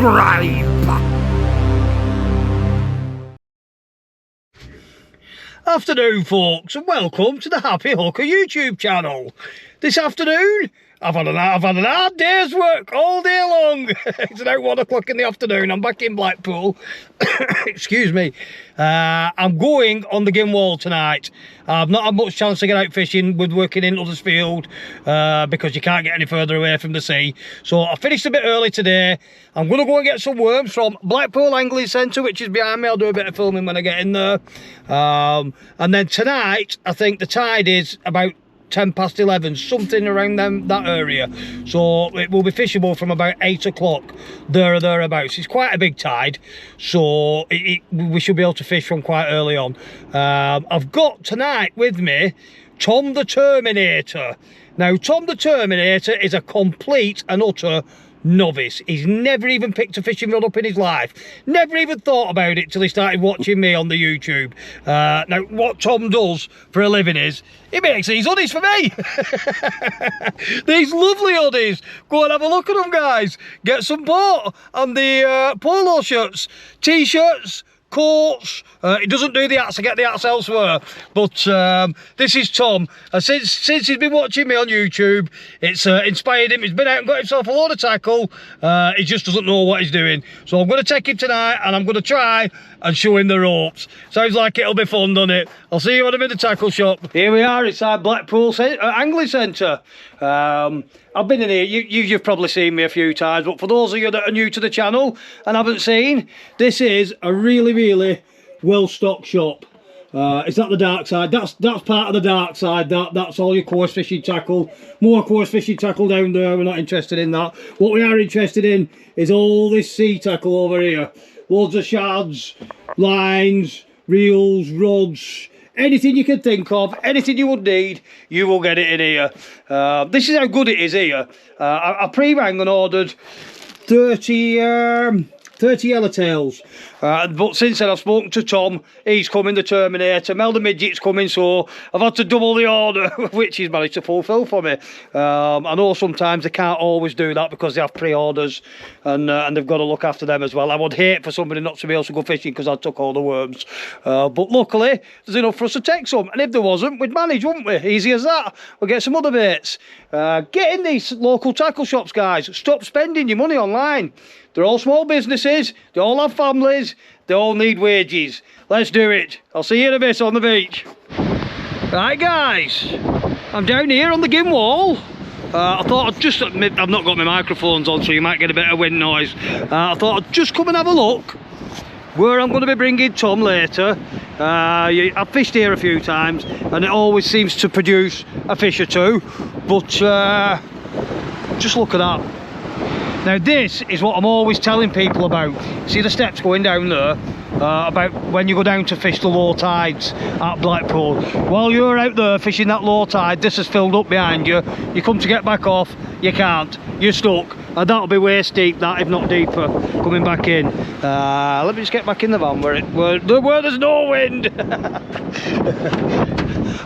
subscribe. Afternoon, folks, and welcome to the Happy Hooker YouTube channel. This afternoon, I've had an hard day's work all day long. It's now 1 o'clock in the afternoon. I'm back in Blackpool. Excuse me. I'm going on the Gimwall tonight. I've not had much chance to get out fishing with working in Huddersfield because you can't get any further away from the sea. So I finished a bit early today. I'm going to go and get some worms from Blackpool Angling Centre, which is behind me. I'll do a bit of filming when I get in there. And then tonight, I think the tide is about 10 past 11, something around that area, so it will be fishable from about 8 o'clock there or thereabouts. It's quite a big tide, so we should be able to fish from quite early on. I've got tonight with me Tom the Terminator. Now Tom the Terminator is a complete and utter novice. He's never even picked a fishing rod up in his life, never even thought about it till he started watching me on the YouTube. Now what Tom does for a living is he makes these hoodies for me. These lovely hoodies. Go and have a look at them, guys. Get some bought on the polo shirts, t-shirts, coats. He doesn't do the hats, I get the hats elsewhere. But this is Tom. Since he's been watching me on YouTube, it's inspired him. He's been out and got himself a load of tackle. He just doesn't know what he's doing. So I'm going to take him tonight and I'm going to try and show him the ropes. Sounds like it'll be fun, doesn't it? I'll see you when I'm in the tackle shop. Here we are inside Blackpool Angling Centre. I've been in here, you've probably seen me a few times, but for those of you that are new to the channel and haven't seen, this is a really well-stocked shop. It's at the dark side. That's part of the dark side. That's all your coarse fishing tackle. More coarse fishing tackle down there. We're not interested in that. What we are interested in is all this sea tackle over here. Loads of shads, lines, reels, rods. Anything you can think of, anything you would need, you will get it in here. This is how good it is here. I pre-rang and ordered 30 yellowtails. But since then I've spoken to Tom, he's coming, the Terminator, Mel the Midget's coming, so I've had to double the order, which he's managed to fulfil for me. I know sometimes they can't always do that because they have pre-orders and they've got to look after them as well. I would hate for somebody not to be able to go fishing because I took all the worms. But luckily, there's enough for us to take some, and if there wasn't, we'd manage, wouldn't we? Easy as that. We'll get some other baits. Get in these local tackle shops, guys. Stop spending your money online. They're all small businesses, they all have families, they all need wages. Let's do it. I'll see you in a bit on the beach. Right guys, I'm down here on the Gimwall. I thought I'd just, I've not got my microphones on so you might get a bit of wind noise. I thought I'd just come and have a look where I'm going to be bringing Tom later. I've fished here a few times and it always seems to produce a fish or two, but just look at that. Now this is what I'm always telling people about. See the steps going down there? About when you go down to fish the low tides at Blackpool. While you're out there fishing that low tide, this is filled up behind you. You come to get back off, you can't. You're stuck. And that'll be waist deep, that, if not deeper, coming back in. Let me just get back in the van where there's no wind.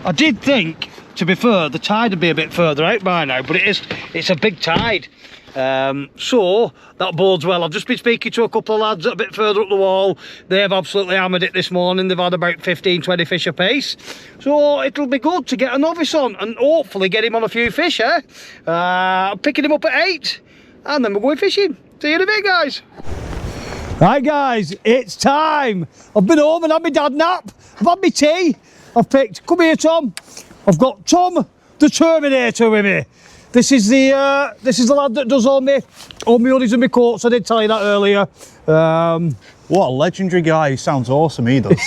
I did think, to be fair, the tide would be a bit further out by now, but it's a big tide. So that bodes well. I've just been speaking to a couple of lads a bit further up the wall. They've absolutely hammered it this morning. They've had about 15-20 fish apiece, so it'll be good to get a novice on and hopefully get him on a few fish, eh? I'm picking him up at 8 and then we're going fishing. See you in a bit, guys. Right guys, it's time. I've been home and had my dad nap. I've had my tea. I've picked, come here Tom, I've got Tom the Terminator with me. This is the lad that does all my hoodies and my coats. I did tell you that earlier. What a legendary guy. He sounds awesome, he does.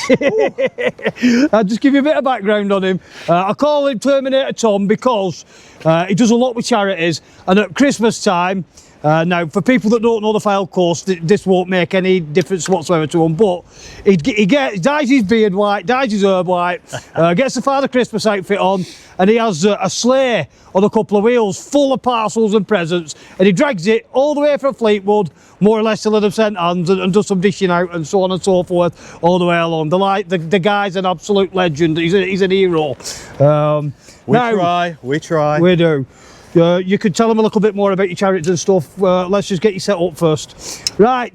I'll just give you a bit of background on him. I call him Terminator Tom because he does a lot with charities, and at Christmas time, now for people that don't know the file course, this won't make any difference whatsoever to him, but he dyes his beard white, dyes his herb white, gets the Father Christmas outfit on, and he has a sleigh on a couple of wheels full of parcels and presents, and he drags it all the way from Fleetwood, more or less till they've sent hands, and does some dishing out and so on and so forth all the way along. The guy's an absolute legend. He's an hero. We try. We do. You could tell them a little bit more about your chariots and stuff. Let's just get you set up first. Right,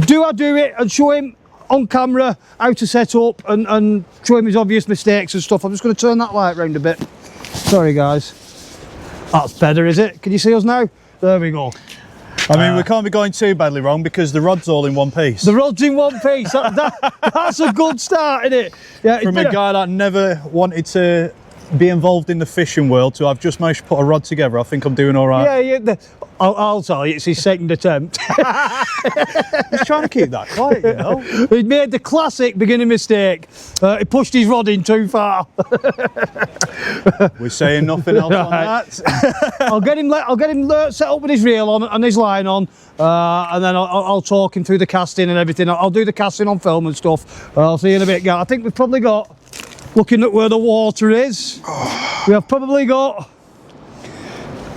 do it and show him on camera how to set up and show him his obvious mistakes and stuff. I'm just going to turn that light round a bit. Sorry guys. That's better, is it? Can you see us now? There we go. I mean, we can't be going too badly wrong because the rod's all in one piece. The rod's in one piece. That's a good start, isn't it? Yeah, From a guy that never wanted to be involved in the fishing world to I've just managed to put a rod together, I think I'm doing all right. Yeah. I'll tell you, it's his second attempt. He's trying to keep that quiet, you know. He made the classic beginning mistake. He pushed his rod in too far. We're saying nothing else on that. I'll get him set up with his reel on and his line on, and then I'll talk him through the casting and everything. I'll do the casting on film and stuff. I'll see you in a bit, guys. I think we've probably got, looking at where the water is, we have probably got,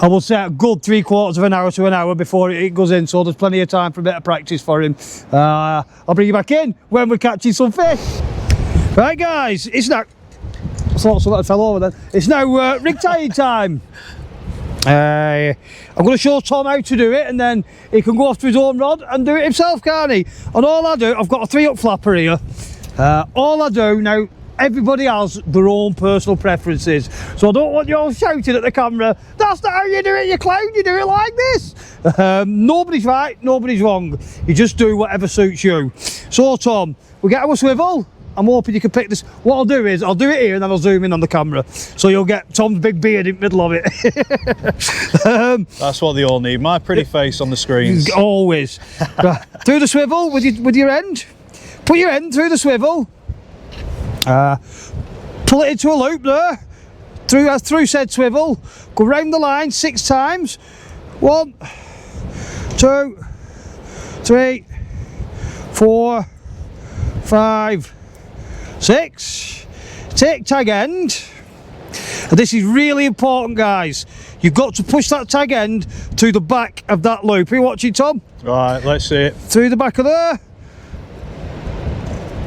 I will say, a good 3/4 of an hour to an hour before it goes in, so there's plenty of time for a bit of practice for him. I'll bring you back in when we're catching some fish. Right guys, it's now, I thought something fell over then. It's now rig tying time. I'm going to show Tom how to do it, and then he can go off to his own rod and do it himself, can't he? And all I do, I've got a 3-up flapper here. All I do now, everybody has their own personal preferences, so I don't want you all shouting at the camera, that's not how you do it, you clown, you do it like this. Nobody's right, nobody's wrong, you just do whatever suits you. So Tom, we get our swivel. I'm hoping you can pick this. What I'll do is I'll do it here and then I'll zoom in on the camera, so you'll get Tom's big beard in the middle of it. That's what they all need, my pretty face on the screens. Always. Through the swivel with your end, put your end through the swivel. Pull it into a loop there, through said swivel, go round the line 6 times. 1, 2, 3, 4, 5, 6. Take tag end. And this is really important, guys. You've got to push that tag end to the back of that loop. Are you watching, Tom? Right, let's see it. Through the back of there.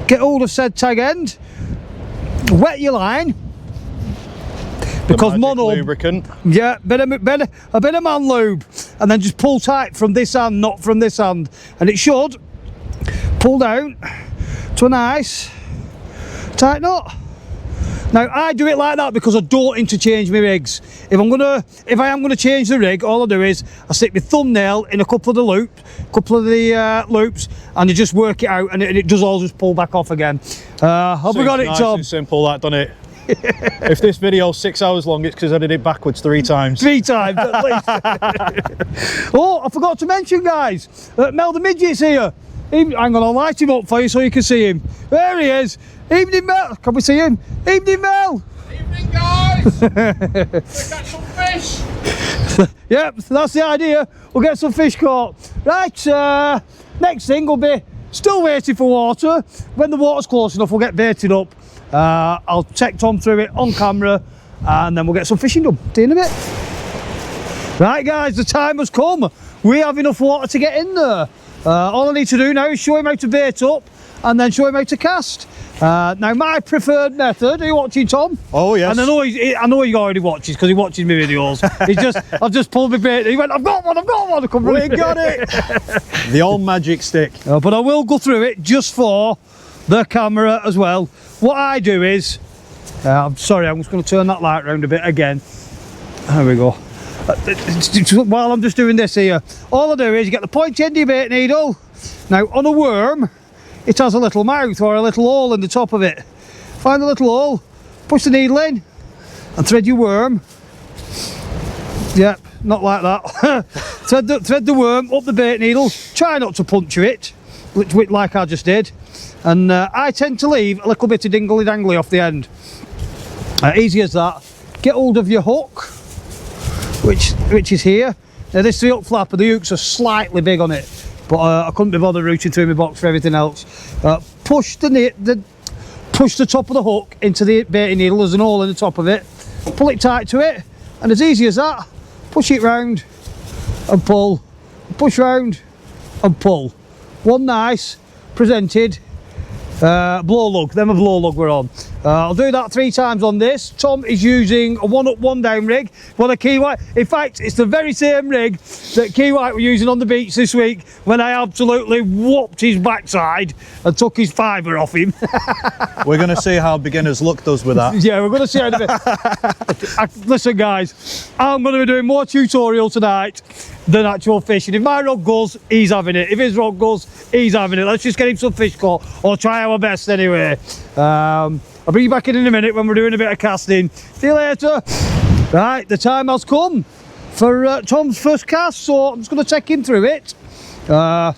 Get hold of said tag end. Wet your line, because mono lubricant. Yeah, a bit of man lube, and then just pull tight from this hand, not from this hand, and it should pull down to a nice tight knot. Now I do it like that because I don't interchange my rigs. If I am gonna change the rig, all I do is I stick my thumbnail in a couple of the loops, and you just work it out, and it does all just pull back off again. Have we got it, nice Tom? and simple, that done it. If this video's 6 hours long, it's because I did it backwards 3 times. 3 times at least. Oh, I forgot to mention, guys, Mel the Midget's here. Hang on, I'll light him up for you so you can see him. There he is. Evening, Mel. Can we see him? Evening, Mel. Evening, guys. Let's catch some fish. Yep, that's the idea. We'll get some fish caught. Right, next thing will be still waiting for water. When the water's close enough, we'll get baited up. I'll take Tom through it on camera, and then we'll get some fishing done. See you in a bit. Right, guys, the time has come. We have enough water to get in there. All I need to do now is show him how to bait up, and then show him how to cast. Now my preferred method, are you watching, Tom? Oh yes. And I know he already watches because he watches my videos. I've just pulled my bait. He went, I've got one. We got it. The old magic stick. But I will go through it just for the camera as well. What I do is, I'm sorry, I'm just going to turn that light around a bit again. There we go. While I'm just doing this here, all I do is you get the pointy end of your bait needle. Now on a worm, it has a little mouth or a little hole in the top of it. Find the little hole, push the needle in, and thread your worm. Yep, not like that. thread the worm up the bait needle. Try not to puncture it, like I just did. And I tend to leave a little bit of dingly dangly off the end. Easy as that. Get hold of your hook, which is here. Now this 3-up flapper, the hooks are slightly big on it, but I couldn't be bothered rooting through my box for everything else. Push the top of the hook into the baiting needle. There's an hole in the top of it. Pull it tight to it, and as easy as that, push it round and pull. Push round and pull. One nice presented Blow lug, then a blow lug we're on. I'll do that 3 times on this. Tom is using a 1 up, 1 down rig. Well, a Key White, in fact, it's the very same rig that Key White were using on the beach this week when I absolutely whopped his backside and took his fibre off him. We're going to see how beginner's luck does with that. Yeah, we're going to see how listen guys, I'm going to be doing more tutorial tonight than actual fishing. If my rod goes, he's having it. If his rod goes, he's having it. Let's just get him some fish caught, or try our best anyway. I'll bring you back in a minute when we're doing a bit of casting. See you later. Right, the time has come for Tom's first cast, so I'm just going to take him through it. Our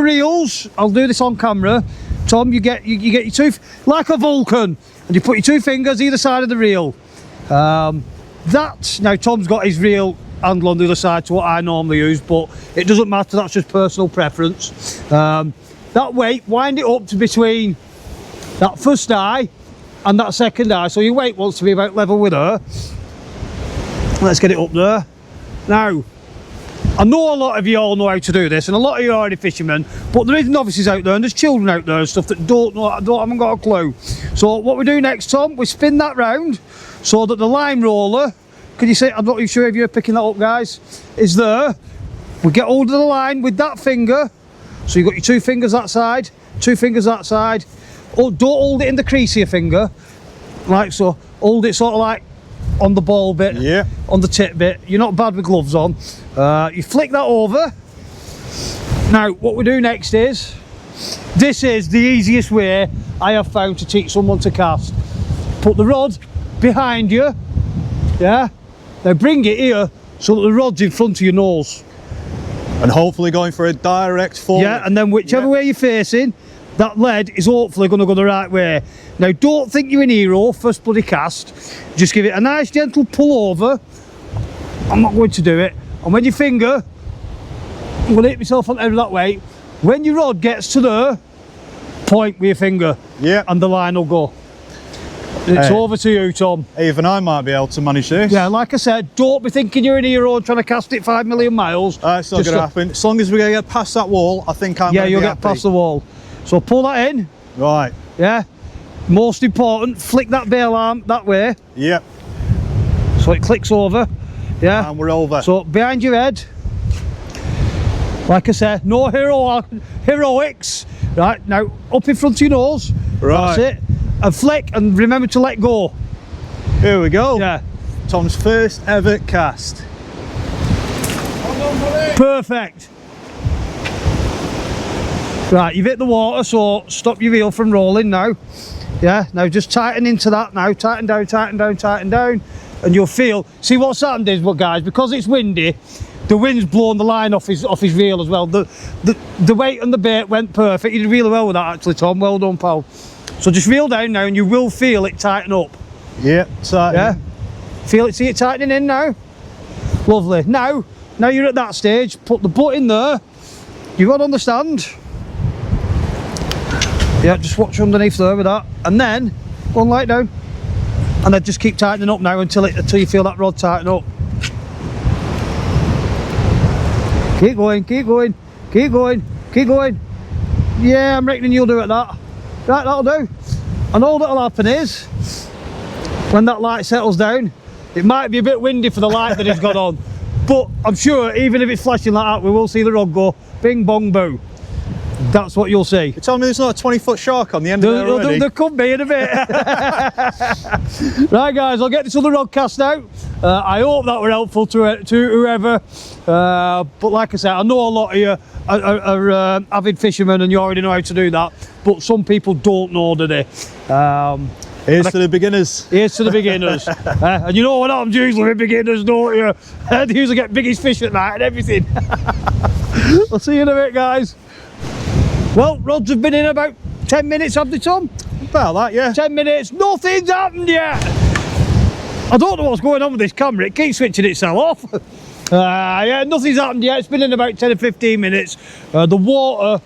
reels, I'll do this on camera. Tom, you get your 2, like a Vulcan, and you put your 2 fingers either side of the reel. Now Tom's got his reel handle on the other side to what I normally use, but it doesn't matter, that's just personal preference. That weight, wind it up to between that first eye and that second eye, so your weight wants to be about level with her. Let's get it up there. Now, I know a lot of you all know how to do this, and a lot of you are already fishermen, but there is novices out there and there's children out there and stuff that haven't got a clue. So what we do next, Tom, we spin that round so that the line roller, can you see, I'm not even sure if you're picking that up guys, is there. We get hold of the line with that finger, so you've got your 2 fingers that side, 2 fingers that side. Oh, don't hold it in the crease of your finger, like so. Hold it sort of like on the ball bit, Yeah. on the tip bit. You're not bad with gloves on. You flick that over. Now, what we do next is, this is the easiest way I have found to teach someone to cast. Put the rod behind you, yeah? Now bring it here so that the rod's in front of your nose. And hopefully going for a direct forward. Yeah, and then whichever way you're facing, that lead is hopefully going to go the right way. Now don't think you're an hero, first bloody cast. Just give it a nice gentle pull over. I'm not going to do it. And when your finger, I'm going to hit myself on the head that way. When your rod gets to there, point with your finger. Yeah. And the line will go. It's Hey. over to you, Tom. Even I might be able to manage this. Yeah, like I said, don't be thinking you're an hero and trying to cast it 5 million miles. It's not going to happen. As long as we get past that wall, I think I'm Yeah, gonna you'll be get happy. past the wall. So pull that in, Right. yeah. Most important, flick that bail arm that way, Yep. so it clicks over, yeah. And we're over. So behind your head, like I said, no heroics. Right, now up in front of your nose, Right. that's it. And flick, and remember to let go. Here we go. Yeah, Tom's first ever cast. perfect. Right, you've hit the water, so stop your reel from rolling now. Yeah, now just tighten into that now, tighten down, tighten down, tighten down, and you'll feel, see what's happened is, but guys, because it's windy, the wind's blown the line off his reel as well. The weight and the bait went perfect. You did really well with that actually, Tom, well done, pal. So just reel down now and you will feel it tighten up. Yep. Tighten. Yeah, feel it, see it tightening in now? Lovely. Now you're at that stage, put the butt in there, you've got to understand. Yeah, just watch underneath there with that, and then go and light down, and then just keep tightening up now until you feel that rod tighten up. Keep going, keep going, keep going, keep going. Yeah, I'm reckoning you'll do it that. Right, that'll do. And all that'll happen is, when that light settles down, it might be a bit windy for the light that it's got on, but I'm sure even if it's flashing like that, we will see the rod go bing bong boo. That's what you'll see. You tell me there's not a 20-foot shark on the end of there already? There could be in a bit. Right guys, I'll get this other rod cast out. I hope that were helpful to whoever. But like I said, I know a lot of you are avid fishermen and you already know how to do that. But some people don't know, do they? Here's to the beginners. Here's to the beginners. And you know what happens usually with beginners, don't you? They usually get biggest fish at night and everything. I'll see you in a bit, guys. Well, rods have been in about 10 minutes, have they, Tom? About that, yeah. 10 minutes, nothing's happened yet. I don't know what's going on with this camera, it keeps switching itself off. Yeah, nothing's happened yet. It's been in about 10 or 15 minutes. The water,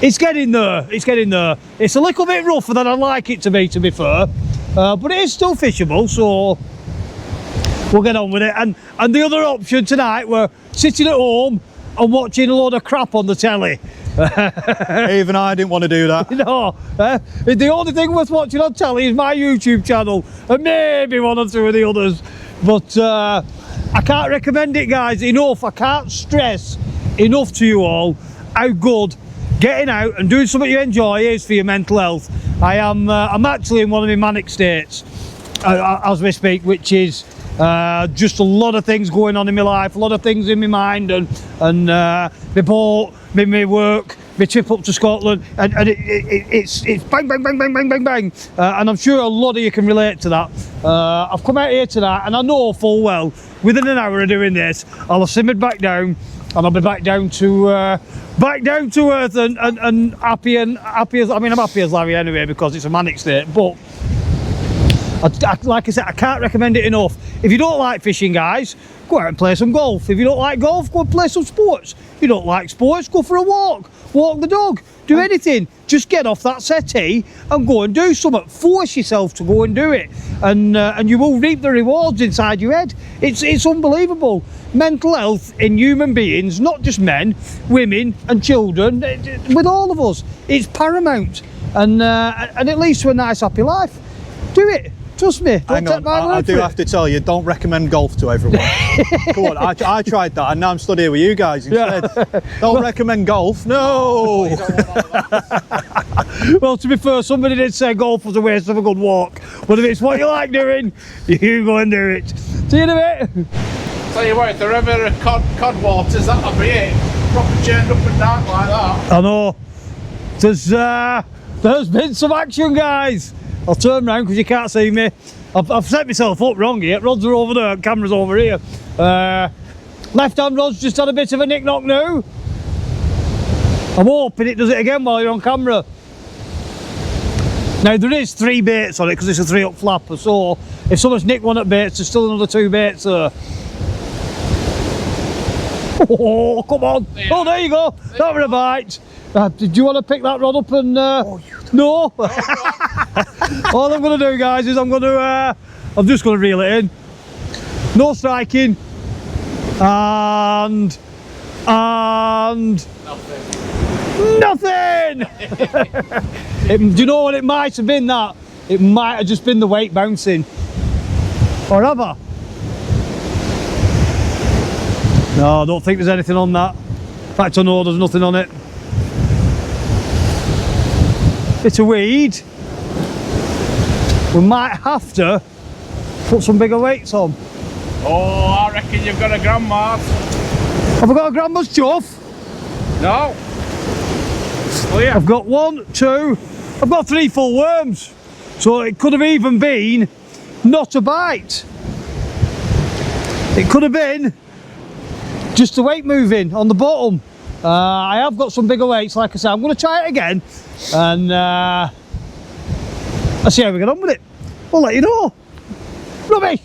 it's getting there, it's getting there. It's a little bit rougher than I'd like it to be fair. But it is still fishable, so we'll get on with it. And the other option tonight, we're sitting at home and watching a load of crap on the telly. Even I didn't want to do that. No, the only thing worth watching on telly is my YouTube channel and maybe one or two of the others. But I can't recommend it, guys, enough. I can't stress enough to you all how good getting out and doing something you enjoy is for your mental health. I'm actually in one of my manic states as we speak, which is just a lot of things going on in my life, a lot of things in my mind, and my boat, my work, my trip up to Scotland, and it's bang, bang, bang, bang, bang, bang, bang. And I'm sure a lot of you can relate to that. I've come out here tonight, and I know full well, within an hour of doing this, I'll have simmered back down, and I'll be back down to earth and happy as, I mean, I'm happy as Larry anyway because it's a manic state, but like I said, I can't recommend it enough. If you don't like fishing, guys, go out and play some golf. If you don't like golf, go and play some sports. If you don't like sports, go for a walk the dog, do anything. Just get off that settee and go and do something. Force yourself to go and do it, and you will reap the rewards inside your head. It's unbelievable. Mental health in human beings, not just men, women and children, with all of us, it's paramount, and it leads to a nice happy life. Do it. Trust me. Hang on, I do have to tell you, don't recommend golf to everyone. Come on, I tried that and now I'm stood here with you guys instead. Yeah. Don't recommend golf, no! Well, to be fair, somebody did say golf was a waste of a good walk. But if it's what you like doing, you go and do it. See you in a bit. Tell you what, if there ever are cod waters, that'll be it. Proper churned up and down like that. I know. There's been some action, guys. I'll turn round because you can't see me. I've set myself up wrong here. Rods are over there, camera's over here. Left hand rod's just had a bit of a nick knock now. I'm hoping it does it again while you're on camera. Now there is 3 baits on it because it's a 3-up flapper, so if someone's nicked one at baits, there's still another 2 baits there. Oh, come on. Oh, there you go. That was a bite. Did you want to pick that rod up and... No? All I'm going to do, guys, is I'm just going to reel it in. No striking. And... Nothing! Do you know what it might have been, that? It might have just been the weight bouncing. Or ever. No, I don't think there's anything on that. In fact, I know there's nothing on it. It's a weed. We might have to put some bigger weights on. Oh, I reckon you've got a grandma's. Have I got a grandma's chuff? No. Oh yeah. I've got 1, 2, I've got 3 full worms. So it could have even been not a bite. It could have been just the weight moving on the bottom. I have got some bigger weights, like I said. I'm going to try it again and I'll see how we get on with it. We'll let you know. Rubbish!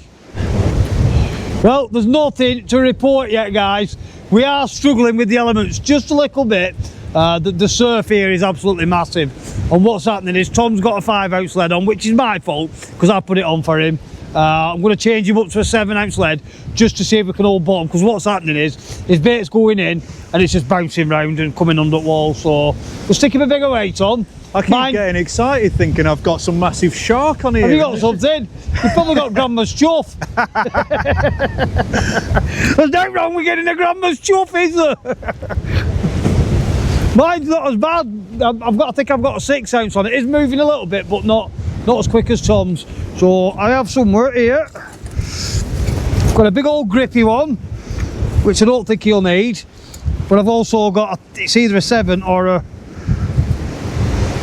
Well, there's nothing to report yet, guys. We are struggling with the elements just a little bit. The surf here is absolutely massive, and what's happening is Tom's got a 5-ounce lead on, which is my fault because I put it on for him. I'm going to change him up to a 7-ounce lead just to see if we can hold bottom, because what's happening is his bait's going in and it's just bouncing round and coming under the wall, so we'll stick him a bigger weight on. I keep getting excited thinking I've got some massive shark on here. Have you got something? You've probably got grandma's chuff. There's no wrong with getting a grandma's chuff, is there? Mine's not as bad. I think I've got a 6-ounce on it. It's moving a little bit, but not as quick as Tom's. So I have somewhere here. I've got a big old grippy one, which I don't think you'll need. But I've also got it's either a 7 or a...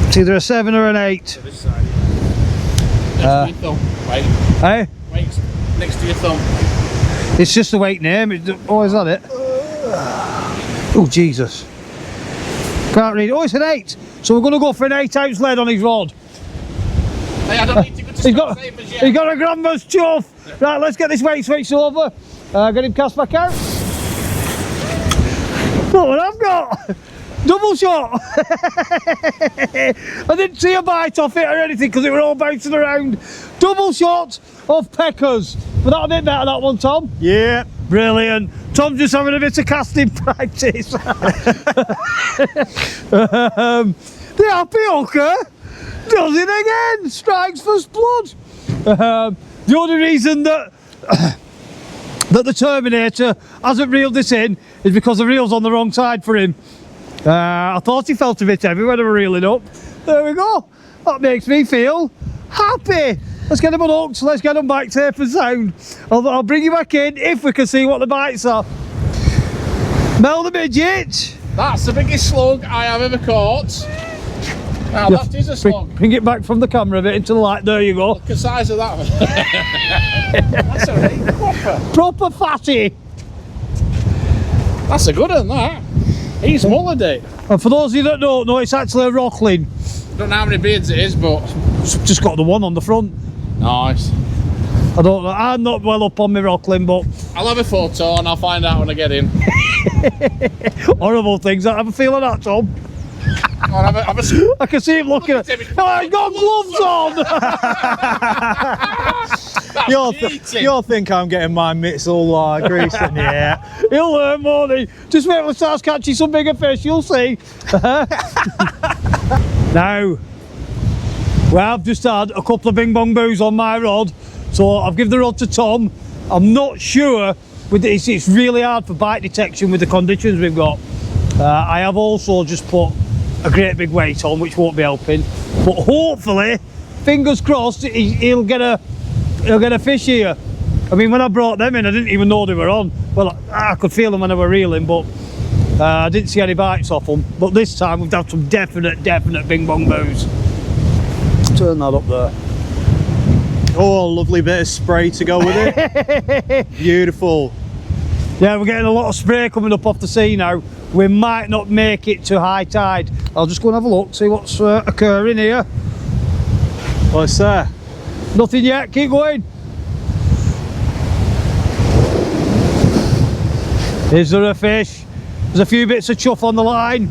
It's either a 7 or an 8. To this side. Next to your thumb. Wait. Hey? Wait. Next to your thumb. It's just the weight name. Oh, is that it? Oh, Jesus. Can't read. Oh, it's an 8. So we're going to go for an 8-ounce lead on his rod. Hey, I don't need to go to Scott Sabres yet. He's got a grandma's chuff. Right, let's get this weight switched over. Get him cast back out. Look what I've got. Double shot. I didn't see a bite off it or anything because it were all bouncing around. Double shot of peckers. But that a bit better, that one, Tom. Yeah, Brilliant. Tom's just having a bit of casting practice. The happy hooker does it again. Strikes first blood. The only reason that that the Terminator hasn't reeled this in is because the reel's on the wrong side for him. I thought he felt a bit heavy when I was reeling up. There we go. That makes me feel happy. Let's get them unhooked, let's get them back safe and sound. I'll bring you back in if we can see what the bites are. Mel the midget. That's the biggest slug I have ever caught. Now that is a slug. Bring it back from the camera a bit into the light. There you go. Look the size of that one. That's alright. Proper fatty. That's a good one, that. He's mullered it. And for those of you that don't know, it's actually a rockling. Don't know how many beards it is, but It's just got the one on the front. nice. I don't know. I'm not well up on my rockling, but I'll have a photo and I'll find out when I get in. horrible things. I have a feeling that, Tom. I'll have a I can see him looking at it. Oh, he's got gloves on! You'll think I'm getting my mitts all greased in the air. He'll learn, won't he? Just wait till he starts catching some bigger fish, you'll see. Now, well, I've just had a couple of bing bong boos on my rod, so I've given the rod to Tom. I'm not sure, with this, it's really hard for bite detection with the conditions we've got. I have also just put a great big weight on, which won't be helping, but hopefully, fingers crossed, he'll get a fish here. I mean, when I brought them in, I didn't even know they were on. Well, I could feel them when I were reeling, but I didn't see any bites off them. But this time we've had some definite bing bong boos. Turn that up there. Oh, lovely bit of spray to go with it. Beautiful. Yeah, we're getting a lot of spray coming up off the sea now. We might not make it to high tide. I'll just go and have a look, see what's occurring here. What's there? Nothing yet, keep going. Is there a fish? There's a few bits of chuff on the line.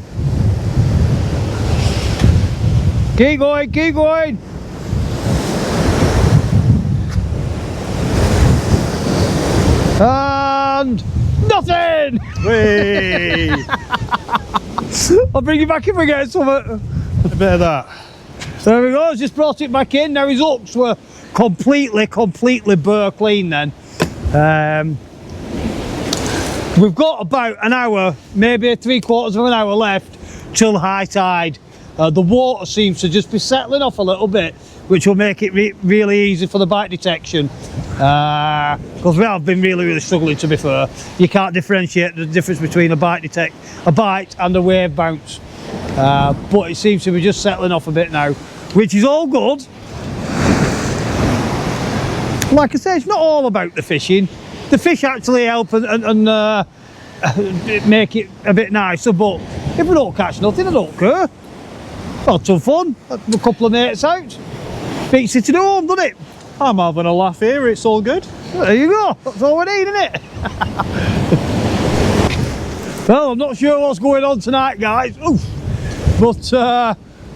Keep going, keep going. And nothing! Whee! I'll bring you back if we get something. A bit of that. There we go, just brought it back in. Now his hooks were completely burr clean then. We've got about an hour, maybe 3/4 of an hour left till high tide. The water seems to just be settling off a little bit, which will make it really easy for the bite detection. Because we have been really struggling, to be fair. You can't differentiate the difference between a bite and a wave bounce. But it seems to be just settling off a bit now, which is all good. Like I say, it's not all about the fishing. The fish actually help and make it a bit nicer, but if we don't catch nothing, I don't care. Had some fun, had a couple of mates out. Beats it to the home, doesn't it? I'm having a laugh here, it's all good. There you go, that's all we need, isn't it? Well, I'm not sure what's going on tonight, guys. Oof. But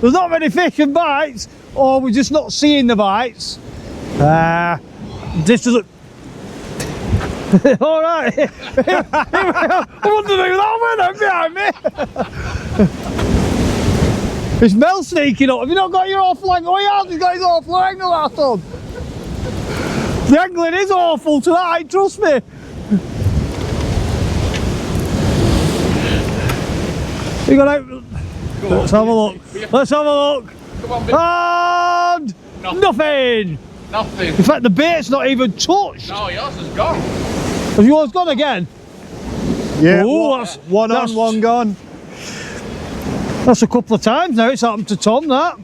there's not many fish and bites, or we're just not seeing the bites. This doesn't... Alright. I wonder who that went behind me. It's Mel sneaking up. Have you not got your awful angle? Oh, he has, he's got his awful angle, that on. The angling is awful tonight, trust me. You got out. Let's have a look. Let's have a look. Come on, And nothing. Nothing. In fact, the bait's not even touched. No, yours is gone. Has yours gone again? Yeah, Ooh, one on, one gone. That's a couple of times now it's happened to Tom, that.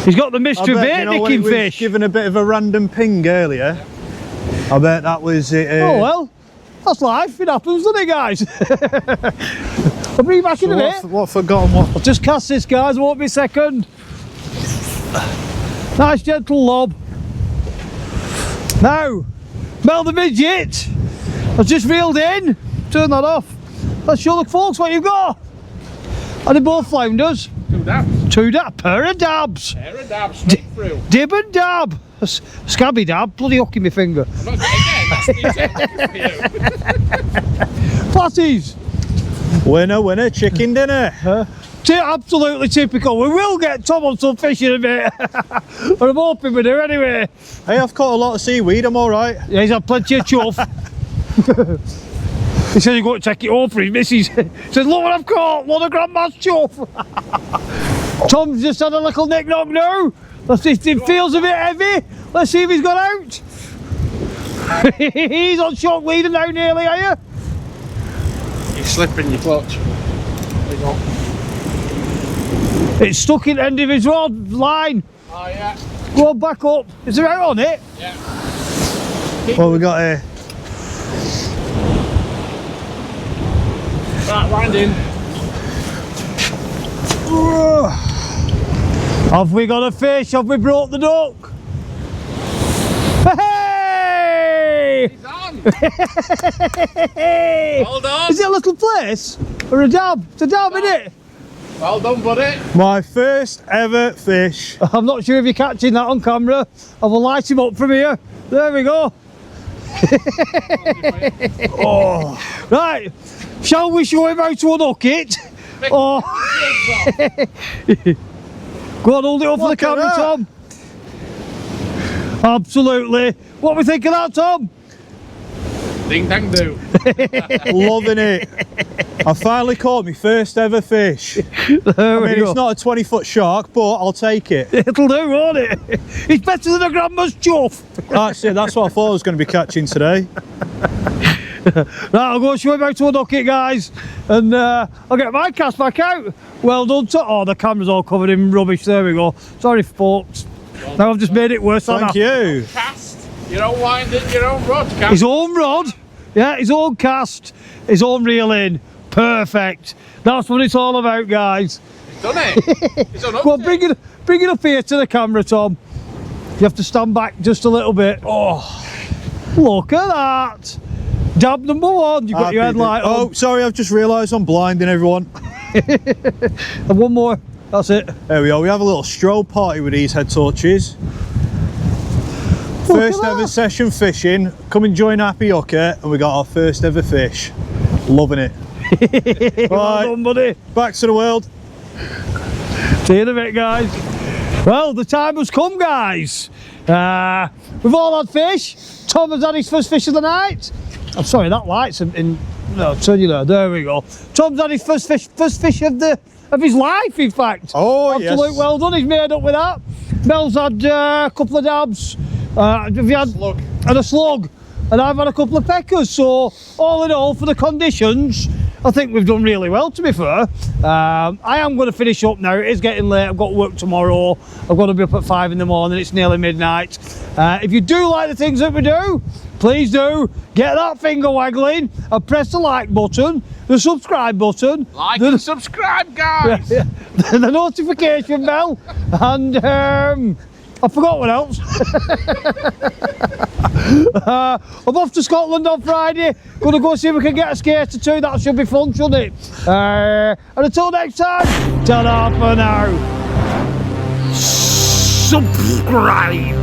He's got the mystery bait nicking fish. Given a bit of a random ping earlier. I bet that was it. Oh well, that's life, it happens, doesn't it, guys? I'll bring you back in a bit. What forgotten what? I'll just cast this, guys, won't be a second. Nice gentle lob. Now, Mel the midget. I've just reeled in. Turn that off. Let's show the folks what you've got. Are they both flounders? 2 dabs. 2 dabs. Pair of dabs. Pair of dabs straight through. Dib and dab. A scabby dab. Bloody hooking my finger. I'm not again. Platties. Winner, winner, chicken dinner. Absolutely typical. We will get Tom on some fish in a bit. Or I'm hoping we do anyway. Hey, I've caught a lot of seaweed, I'm alright. Yeah, he's had plenty of chuff. He says he's going to take it home for his missus. He says, look what I've caught, one of Grandma's chuff. Tom's just had a little knick-knock now. Let's see if it feels a bit heavy. Let's see if he's got out. He's on shock leader now nearly, are you? You're slipping your clutch. There you go. It's stuck in the end of his rod line. Oh yeah. Go on, back up. Is there out on it? Yeah. What we got here? Right, wind in. Have we got a fish? Have we brought the duck? Hey! He's on. Hey! Well done. Is it a little place? Or a dab? It's a dab, isn't it? Well done, buddy. My first ever fish. I'm not sure if you're catching that on camera. I will light him up from here. There we go. Oh, Right, shall we show him how to unhook it? Or go on, hold it up for the Look at camera, that. Tom. Absolutely. What we think of that, Tom? Ding dang do. loving it. I finally caught my first ever fish. There I we mean, go. it's not a 20-foot shark, but I'll take it. It'll do, won't it? It's better than a grandma's chuff. That's it, that's what I thought I was going to be catching today. Right, I'll go show him how to unhook it, guys. And I'll get my cast back out. Well done, Tom. Oh, the camera's all covered in rubbish. There we go. Sorry, folks. Now I've just made it worse. Thank you. Cast. Your own winding, your own rod cast. His own rod. Yeah, his own cast. His own reel in. Perfect. That's what it's all about, guys. He's done it. He's done Go on, bring it up here to the camera, Tom. You have to stand back just a little bit. Oh, look at that. Dab number one. You've got your headlight on. Oh, sorry, I've just realised I'm blinding everyone. And one more. That's it. There we are, we have a little stroll party with these head torches. First at ever that. session fishing. Come and join Happy Hooker, and we got our first ever fish. Loving it. Well Right, done, buddy. back to the world. See you in a bit, guys. Well, the time has come, guys. We've all had fish. Tom has had his first fish of the night. I'm sorry, that light's in. No, turn you there. There we go. Tom's had his first fish of his life, in fact. Oh, Absolute yes. well done. He's made up with that. Mel's had a couple of dabs. Have you had Slug. and a slug? And I've had a couple of peckers. So all in all, for the conditions, I think we've done really well, to be fair. I am going to finish up now. It is getting late. I've got work tomorrow. I've got to be up at 5 in the morning. It's nearly midnight. If you do like the things that we do, please do get that finger waggling and press the like button, the subscribe button, Like the, and subscribe, guys. the notification bell, and I forgot what else. I'm off to Scotland on Friday. Gonna go see if we can get a skater too. That should be fun, shouldn't it? And until next time, ta-da for now. Subscribe.